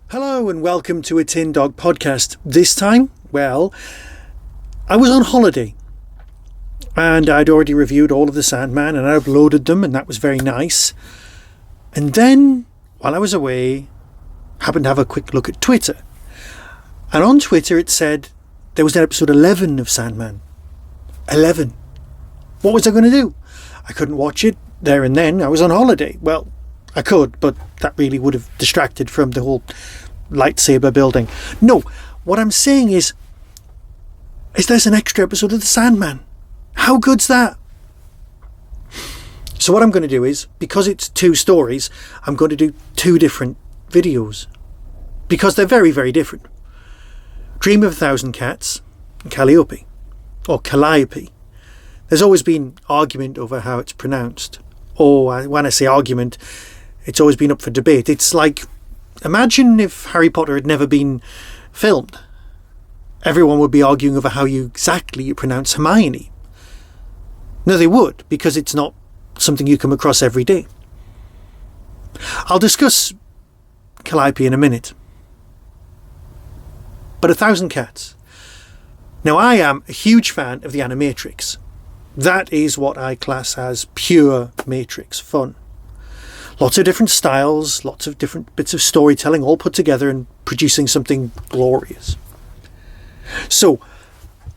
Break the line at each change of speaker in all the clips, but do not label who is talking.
Hello and welcome to a Tin Dog podcast. This time, well, I was on holiday and I'd already reviewed all of the Sandman and I uploaded them, and that was very nice. And then, while I was away, happened to have a quick look at Twitter. And on Twitter it said there was an episode 11 of Sandman. 11. What was I going to do? I couldn't watch it there and then. I was on holiday. Well, I could, but that really would have distracted from the whole lightsaber building. No, what I'm saying is there's an extra episode of The Sandman. How good's that? So what I'm going to do is, because it's two stories, I'm going to do two different videos. Because they're very, very different. Dream of a Thousand Cats and Calliope. Or Calliope. There's always been argument over how it's pronounced. Or when I say argument, it's always been up for debate. It's like, imagine if Harry Potter had never been filmed. Everyone would be arguing over how exactly you pronounce Hermione. No, they would, because it's not something you come across every day. I'll discuss Calliope in a minute. But A Thousand Cats. Now, I am a huge fan of the Animatrix. That is what I class as pure Matrix fun. Lots of different styles, lots of different bits of storytelling all put together and producing something glorious. So,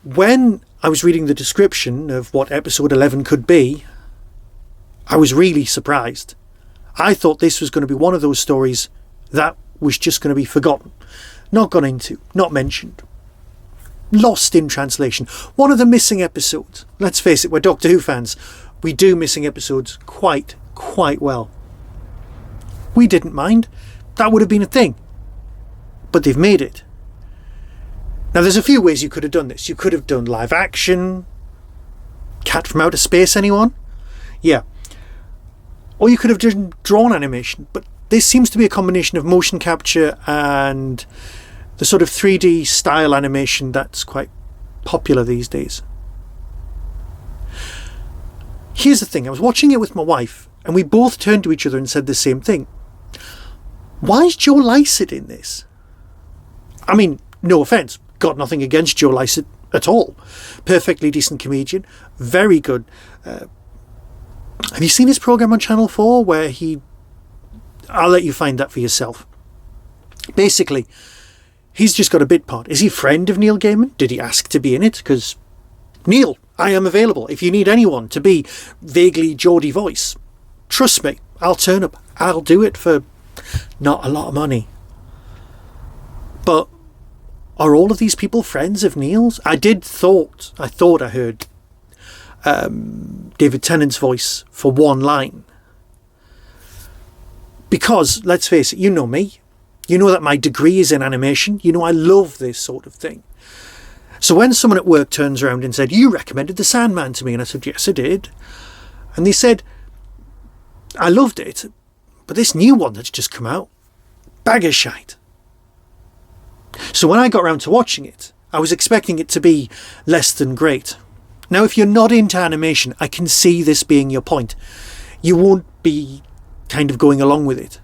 when I was reading the description of what episode 11 could be, I was really surprised. I thought this was going to be one of those stories that was just going to be forgotten, not gone into, not mentioned. Lost in translation. One of the missing episodes. Let's face it, we're Doctor Who fans. We do missing episodes quite well. We didn't mind. That would have been a thing. But they've made it. Now there's a few ways you could have done this. You could have done live action. Cat from Outer Space, anyone? Yeah. Or you could have done drawn animation. But this seems to be a combination of motion capture and the sort of 3D style animation that's quite popular these days. Here's the thing, I was watching it with my wife and we both turned to each other and said the same thing. Why is Joe Lycett in this? I mean, no offence, got nothing against Joe Lycett at all. Perfectly decent comedian, very good. Have you seen his programme on Channel 4 where I'll let you find that for yourself. Basically, he's just got a bit part. Is he a friend of Neil Gaiman? Did he ask to be in it? Because, Neil, I am available. If you need anyone to be vaguely Geordie voice, trust me, I'll turn up. I'll do it for not a lot of money. But are all of these people friends of Neil's? I thought I heard David Tennant's voice for one line. Because, let's face it, you know me. You know that my degree is in animation. You know I love this sort of thing. So when someone at work turns around and said, "You recommended The Sandman to me," and I said, "Yes, I did." And they said, "I loved it, but this new one that's just come out, bag of shite." So when I got round to watching it, I was expecting it to be less than great. Now, if you're not into animation, I can see this being your point. You won't be kind of going along with it.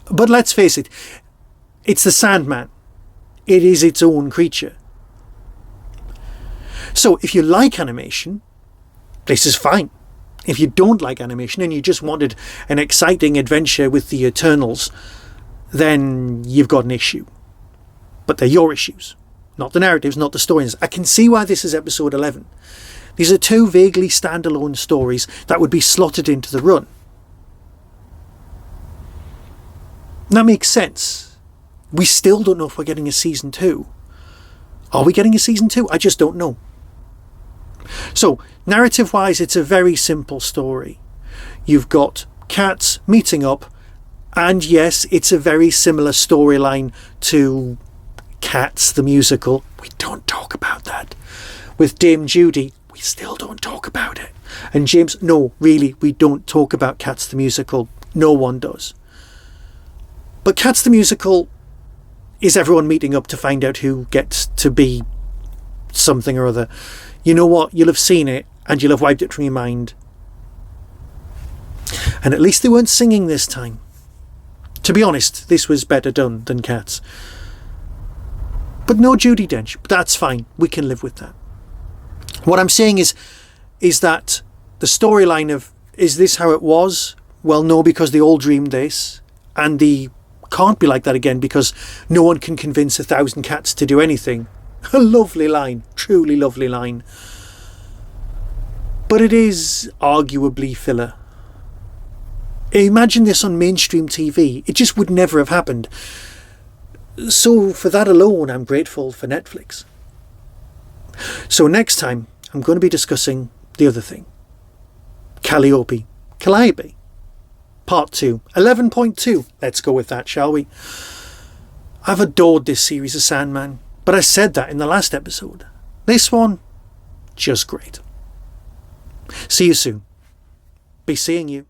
But let's face it, it's the Sandman. It is its own creature. So if you like animation, this is fine. If you don't like animation and you just wanted an exciting adventure with the Eternals, then you've got an issue. But they're your issues, not the narratives, not the stories. I can see why this is episode 11. These are two vaguely standalone stories that would be slotted into the run. That makes sense. We still don't know if we're getting a season 2. Are we getting a season 2? I just don't know. So, narrative-wise, it's a very simple story. You've got cats meeting up, and yes, it's a very similar storyline to Cats, the musical. We don't talk about that. With Dame Judy, we still don't talk about it. And James, no, really, we don't talk about Cats, the musical. No one does. But Cats the Musical is everyone meeting up to find out who gets to be something or other. You know what? You'll have seen it and you'll have wiped it from your mind. And at least they weren't singing this time. To be honest, this was better done than Cats. But no Judi Dench. But that's fine. We can live with that. What I'm saying is that the storyline of, is this how it was? Well, no, because they all dreamed this. And they can't be like that again because no one can convince 1,000 cats to do anything. A lovely line. Truly lovely line. But it is arguably filler. Imagine this on mainstream TV. It just would never have happened. So for that alone, I'm grateful for Netflix. So next time, I'm going to be discussing the other thing. Calliope. Part 2. 11.2. Let's go with that, shall we? I've adored this series of Sandman, but I said that in the last episode. This one, just great. See you soon. Be seeing you.